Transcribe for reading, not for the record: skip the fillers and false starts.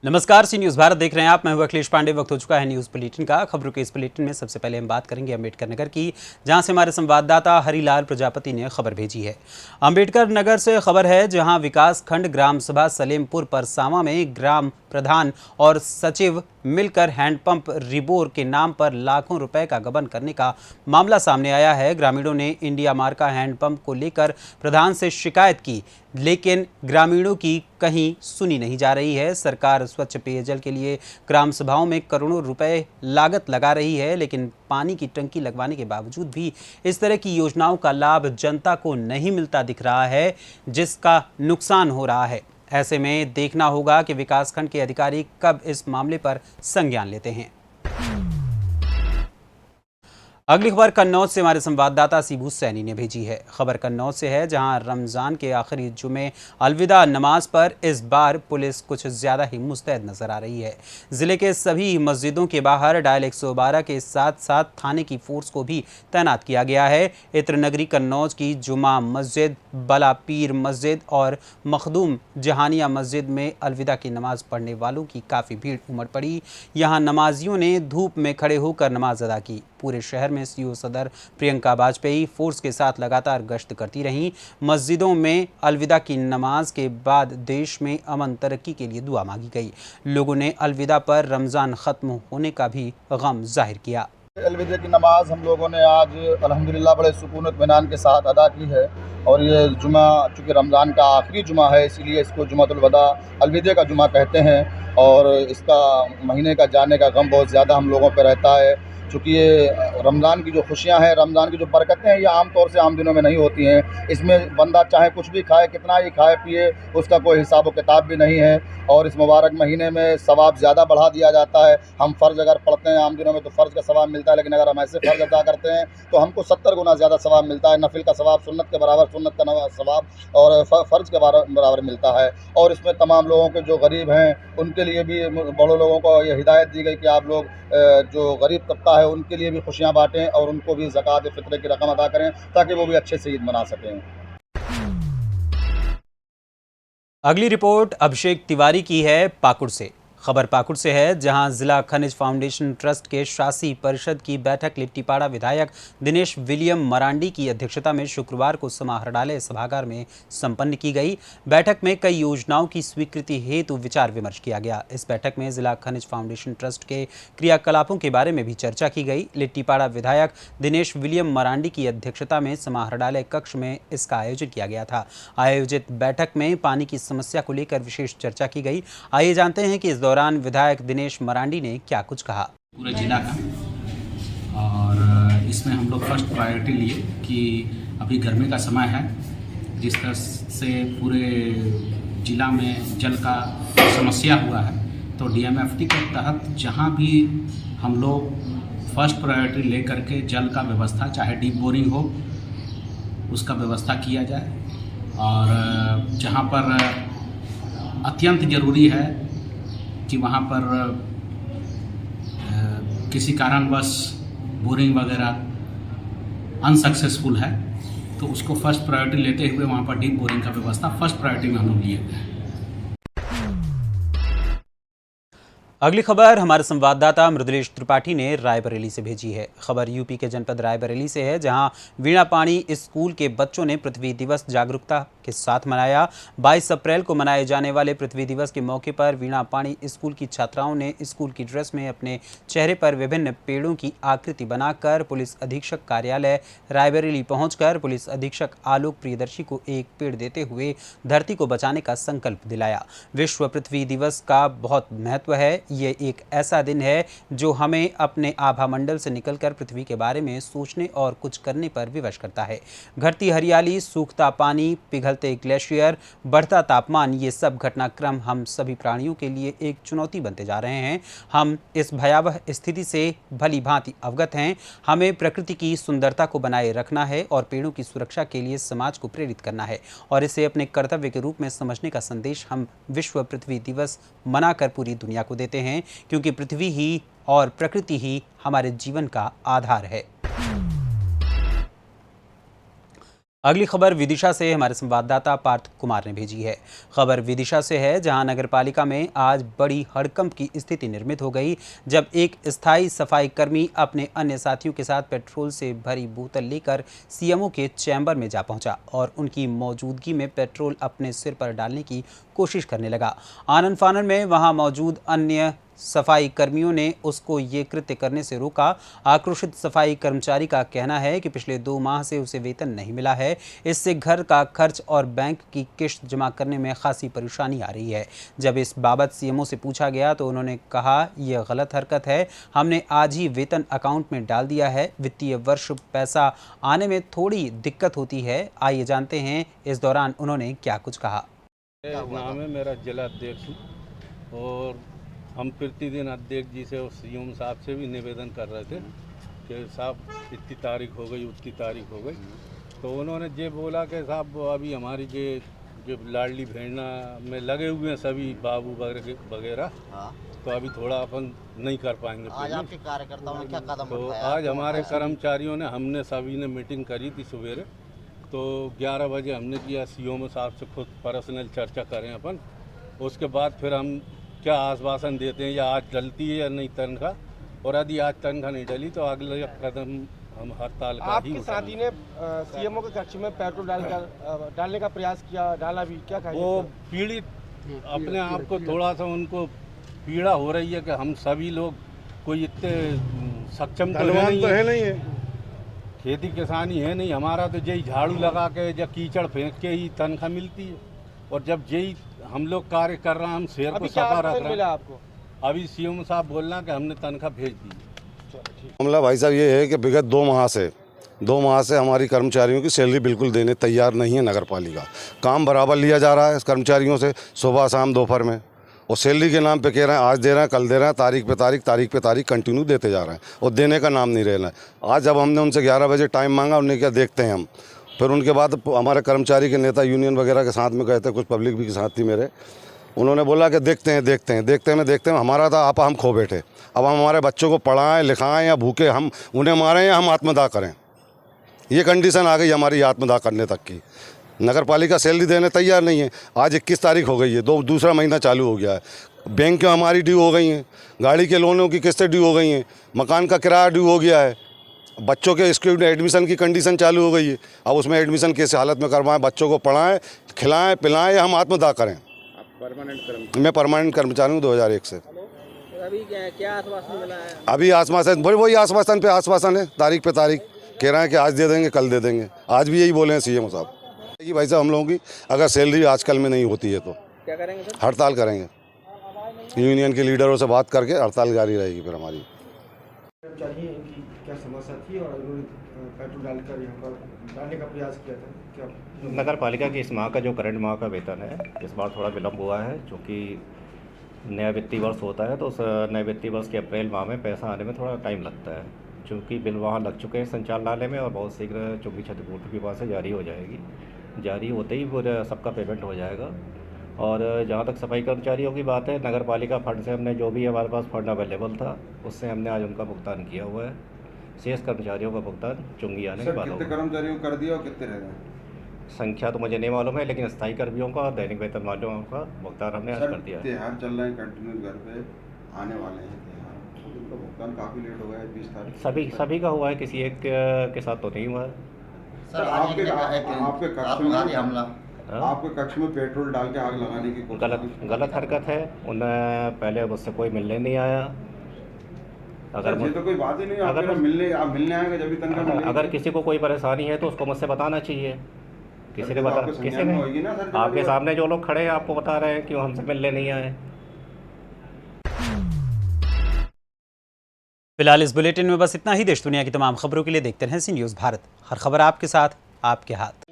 नमस्कार, सी न्यूज़ भारत देख रहे हैं आप। मैं हूं अखिलेश पांडे। वक्त हो चुका है न्यूज़ बुलेटिन का। खबरों के इस बुलेटिन में सबसे पहले हम बात करेंगे अम्बेडकर नगर की, जहां से हमारे संवाददाता हरिलाल प्रजापति ने खबर भेजी है। अम्बेडकर नगर से खबर है, जहां विकास खंड ग्राम सभा सलेमपुर परसावा में ग्राम प्रधान और सचिव मिलकर हैंडपंप रिबोर के नाम पर लाखों रुपए का गबन करने का मामला सामने आया है। ग्रामीणों ने इंडिया मार्का हैंडपंप को लेकर प्रधान से शिकायत की, लेकिन ग्रामीणों की कहीं सुनी नहीं जा रही है। सरकार स्वच्छ पेयजल के लिए ग्राम सभाओं में करोड़ों रुपए लागत लगा रही है, लेकिन पानी की टंकी लगवाने के बावजूद भी इस तरह की योजनाओं का लाभ जनता को नहीं मिलता दिख रहा है, जिसका नुकसान हो रहा है। ऐसे में देखना होगा कि विकासखंड के अधिकारी कब इस मामले पर संज्ञान लेते हैं। अगली खबर कन्नौज से हमारे संवाददाता सीबू सैनी ने भेजी है। खबर कन्नौज से है, जहां रमजान के आखिरी जुमे अलविदा नमाज पर इस बार पुलिस कुछ ज्यादा ही मुस्तैद नजर आ रही है। जिले के सभी मस्जिदों के बाहर डायल 112 के साथ साथ थाने की फोर्स को भी तैनात किया गया है। इत्र नगरी कन्नौज की जुमा मस्जिद, बला पीर मस्जिद और मखदूम जहानिया मस्जिद में अलविदा की नमाज पढ़ने वालों की काफ़ी भीड़ उमड़ पड़ी। यहाँ नमाजियों ने धूप में खड़े होकर नमाज अदा की। पूरे शहर में सीओ सदर प्रियंका वाजपेयी फोर्स के साथ लगातार गश्त करती रहीं। मस्जिदों में अलविदा की नमाज के बाद देश में अमन तरक्की के लिए दुआ मांगी गई। लोगों ने अलविदा पर रमज़ान ख़त्म होने का भी गम जाहिर किया। अलविदा की नमाज हम लोगों ने आज अल्हम्दुलिल्लाह बड़े सुकून इत्मीनान के साथ अदा की है। और ये जुमा चूँकि रमज़ान का आखिरी जुमा है, इसीलिए इसको जुमातुल वदा अलविदा का जुमा कहते हैं। और इसका महीने का जाने का गम बहुत ज़्यादा हम लोगों पर रहता है, चूँकि ये रमज़ान की जो खुशियाँ हैं, रमज़ान की जो बरकतें हैं, ये आम तौर से आम दिनों में नहीं होती हैं। इसमें बंदा चाहे कुछ भी खाए, कितना ही खाए पिए, उसका कोई हिसाब व किताब भी नहीं है। और इस मुबारक महीने में सवाब ज़्यादा बढ़ा दिया जाता है। हम फ़र्ज़ अगर पढ़ते हैं आम दिनों में तो फ़र्ज़ का सवाब मिलता है, लेकिन अगर हम ऐसे फ़र्ज़ अदा करते हैं तो हमको 70 गुना ज़्यादा सवाब मिलता है। नफिल का सवाब सुन्नत के बराबर, सुन्नत का सवाब और फ़र्ज़ के बराबर मिलता है। और इसमें तमाम लोगों के जो गरीब हैं, उनके लिए भी बड़े लोगों को ये हिदायत दी गई कि आप लोग जो गरीब तबका है उनके लिए भी खुशियाँ बाँटें और उनको भी ज़कात फ़ित्र की रकम अदा करें, ताकि वो भी अच्छे से ईद मना सकें। अगली रिपोर्ट अभिषेक तिवारी की है पाकुड़ से। खबर पाकुड़ से है, जहां जिला खनिज फाउंडेशन ट्रस्ट के शासी परिषद की बैठक लिट्टीपाड़ा विधायक दिनेश विलियम मरांडी की अध्यक्षता में शुक्रवार को समाहरणालय सभागार में संपन्न की गई। बैठक में कई योजनाओं की स्वीकृति हेतु विचार विमर्श किया गया। इस बैठक में जिला खनिज फाउंडेशन ट्रस्ट के क्रियाकलापों के बारे में भी चर्चा की गई। लिट्टीपाड़ा विधायक दिनेश विलियम मरांडी की अध्यक्षता में समाहरणालय कक्ष में इसका आयोजन किया गया था। आयोजित बैठक में पानी की समस्या को लेकर विशेष चर्चा की गई। आइए जानते हैं कि इस दौरान विधायक दिनेश मरांडी ने क्या कुछ कहा। पूरे जिला का, और इसमें हम लोग फर्स्ट प्रायोरिटी लिए कि अभी गर्मी का समय है, जिस तरह से पूरे जिला में जल का समस्या हुआ है, तो डीएमएफटी के तहत जहां भी हम लोग फर्स्ट प्रायोरिटी ले करके जल का व्यवस्था, चाहे डीप बोरिंग हो, उसका व्यवस्था किया जाए। और जहां पर अत्यंत ज़रूरी है कि वहाँ पर किसी कारणवश बोरिंग वगैरह अनसक्सेसफुल है, तो उसको फर्स्ट प्रायोरिटी लेते हुए वहाँ पर डीप बोरिंग का व्यवस्था फर्स्ट प्रायोरिटी में हम लोग लिए हैं। अगली खबर हमारे संवाददाता मृदुलेश त्रिपाठी ने रायबरेली से भेजी है। खबर यूपी के जनपद रायबरेली से है, जहां वीणा पाणी स्कूल के बच्चों ने पृथ्वी दिवस जागरूकता के साथ मनाया। 22 अप्रैल को मनाए जाने वाले पृथ्वी दिवस के मौके पर वीणा पाणी स्कूल की छात्राओं ने स्कूल की ड्रेस में अपने चेहरे पर विभिन्न पेड़ों की आकृति बनाकर पुलिस अधीक्षक कार्यालय रायबरेली पहुंचकर पुलिस अधीक्षक आलोक प्रियदर्शी को एक पेड़ देते हुए धरती को बचाने का संकल्प दिलाया। विश्व पृथ्वी दिवस का बहुत महत्व है। ये एक ऐसा दिन है जो हमें अपने आभा मंडल से निकलकर पृथ्वी के बारे में सोचने और कुछ करने पर विवश करता है। घटती हरियाली, सूखता पानी, पिघलते ग्लेशियर, बढ़ता तापमान, ये सब घटनाक्रम हम सभी प्राणियों के लिए एक चुनौती बनते जा रहे हैं। हम इस भयावह स्थिति से भली भांति अवगत हैं। हमें प्रकृति की सुंदरता को बनाए रखना है और पेड़ों की सुरक्षा के लिए समाज को प्रेरित करना है और इसे अपने कर्तव्य के रूप में समझने का संदेश हम विश्व पृथ्वी दिवस मनाकर पूरी दुनिया को देते हैं, क्योंकि पृथ्वी ही और प्रकृति ही हमारे जीवन का आधार है। अगली खबर विदिशा से हमारे संवाददाता पार्थ कुमार ने भेजी है। खबर विदिशा से है, जहां नगरपालिका में आज बड़ी हड़कंप की स्थिति निर्मित हो गई जब एक स्थायी सफाई कर्मी अपने अन्य साथियों के साथ पेट्रोल से भरी बोतल लेकर सीएमओ के चैम्बर में जा पहुंचा और उनकी मौजूदगी में पेट्रोल अपने सिर पर डालने की कोशिश करने लगा। आनन फानन में वहां मौजूद अन्य सफाई कर्मियों ने उसको ये कृत्य करने से रोका। आक्रोशित सफाई कर्मचारी का कहना है कि पिछले 2 माह से उसे वेतन नहीं मिला है। इससे घर का खर्च और बैंक की किश्त जमा करने में खासी परेशानी आ रही है। जब इस बाबत सीएमओ से पूछा गया तो उन्होंने कहा, यह गलत हरकत है, हमने आज ही वेतन अकाउंट में डाल दिया है। वित्तीय वर्ष पैसा आने में थोड़ी दिक्कत होती है। आइए जानते हैं इस दौरान उन्होंने क्या कुछ कहा। नाम है मेरा जिला अध्यक्ष और हम प्रतिदिन अध्यक्ष जी से और सीएम साहब से भी निवेदन कर रहे थे कि साहब इतनी तारीख हो गई उतनी तारीख हो गई, तो उन्होंने ये बोला कि साहब अभी हमारी जो लाडली भेड़ना में लगे हुए हैं सभी बाबू वगैरह, तो अभी थोड़ा अपन नहीं कर पाएंगे। आज आपके कार्यकर्ताओं ने क्या कदम तो उठाया? आज हमारे कर्मचारियों ने हमने सभी ने मीटिंग करी थी सवेरे, तो 11 बजे हमने किया सीएम साहब से खुद पर्सनल चर्चा करें अपन। उसके बाद फिर हम क्या आश्वासन देते हैं या आज डलती है या नहीं तनख्वाह, और यदि आज तनख्वाह नहीं डली तो अगले कदम हम हड़ताल का ही आपके साथी ने सीएमओ के कक्ष में पेट्रोल डालने का प्रयास किया, डाला भी, क्या कहेंगे? वो पीड़ित अपने आप को थोड़ा सा उनको पीड़ा हो रही है कि हम सभी लोग कोई इतने सक्षम तो है नहीं है, खेती किसानी है नहीं, हमारा तो यही झाड़ू लगा के या कीचड़ फेंक के ही तनख्वाह मिलती है, और जब यही हम लोग कार्य कर रहे हैं, हम शहर को सफा रख रहे हैं। आपको अभी सीएम साहब बोलना कि हमने तनख्वाह भेज दी। मामला भाई साहब ये है कि विगत 2 माह से हमारी कर्मचारियों की सैलरी बिल्कुल देने तैयार नहीं है नगर पालिका। काम बराबर लिया जा रहा है कर्मचारियों से, सुबह शाम दोपहर में, और सैलरी के नाम पे कह रहे हैं आज दे रहे हैं कल दे रहे हैं, तारीख पे तारीख कंटिन्यू देते जा रहे हैं और देने का नाम नहीं रहना है। आज जब हमने उनसे 11 बजे टाइम मांगा, उन्होंने क्या देखते हैं हम, फिर उनके बाद हमारे कर्मचारी के नेता यूनियन वगैरह के साथ में गए थे, कुछ पब्लिक भी के साथ थी मेरे, उन्होंने बोला कि देखते हैं हमारा था आप हम खो बैठे। अब हम हमारे बच्चों को पढ़ाएं लिखाएं या भूखे हम उन्हें मारें या हम आत्मदाह करें, ये कंडीशन आ गई हमारी आत्मदाह करने तक की। नगर पालिका सैलरी देने तैयार नहीं है। आज 21 तारीख हो गई है, दूसरा महीना चालू हो गया है, बैंक की हमारी ड्यू हो गई हैं, गाड़ी के लोनों की किस्तें ड्यू हो गई हैं, मकान का किराया ड्यू हो गया है, बच्चों के स्कूल एडमिशन की कंडीशन चालू हो गई है। अब उसमें एडमिशन कैसे हालत में करवाएं, बच्चों को पढ़ाएं खिलाएं पिलाएं या हम आत्मदाह करें। मैं परमानेंट कर्मचारी हूँ 2001 से। अभी क्या आश्वासन मिला है? अभी आश्वासन वही आश्वासन पे आश्वासन है, तारीख पे तारीख कह रहे हैं कि आज दे देंगे कल दे देंगे। आज भी यही बोले हैं सीएम साहब कि भाई साहब हम लोगों की अगर सैलरी आजकल में नहीं होती है तो क्या करेंगे सर? हड़ताल करेंगे, यूनियन के लीडरों से बात करके हड़ताल जारी रहेगी फिर हमारी। चाहिए कि क्या समस्या थी और उन्होंने पेट्रोल डालकर यहाँ पर डालने का प्रयास किया था, क्या? नगर पालिका की इस माह का जो करंट माह का वेतन है, इस बार थोड़ा विलम्ब हुआ है, क्योंकि नया वित्तीय वर्ष होता है तो उस नए वित्तीय वर्ष के अप्रैल माह में पैसा आने में थोड़ा टाइम लगता है। चूँकि बिल वहाँ लग चुके हैं संचालनालय में और बहुत शीघ्र चूँकि क्षतिपूर्ति की वहाँ से जारी हो जाएगी, जारी होते ही पूरा सबका पेमेंट हो जाएगा। और जहाँ तक सफाई कर्मचारियों की बात है, नगर पालिका फंड से हमने जो भी हमारे पास फंड अवेलेबल था उससे हमने आज उनका भुगतान किया हुआ है। शेष कर्मचारियों का भुगतान चुंगी आने के बाद होगा। कितने कर्मचारियों को कर दिया और कितने रह गए? संख्या तो मुझे नहीं मालूम है, लेकिन स्थायी कर्मियों का दैनिक वेतन वालों का भुगतान हमने आज कर दिया है। त्योहार चल रहे हैं, कंटिन्यू घर पे आने वाले हैं त्योहार, तो उनका भुगतान काफ़ी लेट हो गया है 20 तारीख। सभी का हुआ है, किसी एक के साथ तो नहीं हुआ है। सर आपके आपके कक्ष में पेट्रोल डाल के आग लगाने की गलत हरकत है। उन्हें पहले मुझसे कोई मिलने नहीं आया। अगर ये तो कोई बात ही नहीं, अगर आप मिलने आएंगे जब भी तनख्वाह मिलेगी। अगर किसी को कोई परेशानी है तो उसको मुझसे बताना चाहिए। किसी ने आपके सामने जो लोग खड़े हैं आपको बता रहे हैं क्यों हमसे मिलने नहीं आए। फिलहाल इस बुलेटिन में बस इतना ही। देश दुनिया की तमाम खबरों के लिए देखते रहें सी न्यूज़ भारत। हर खबर आपके साथ, आपके हाथ।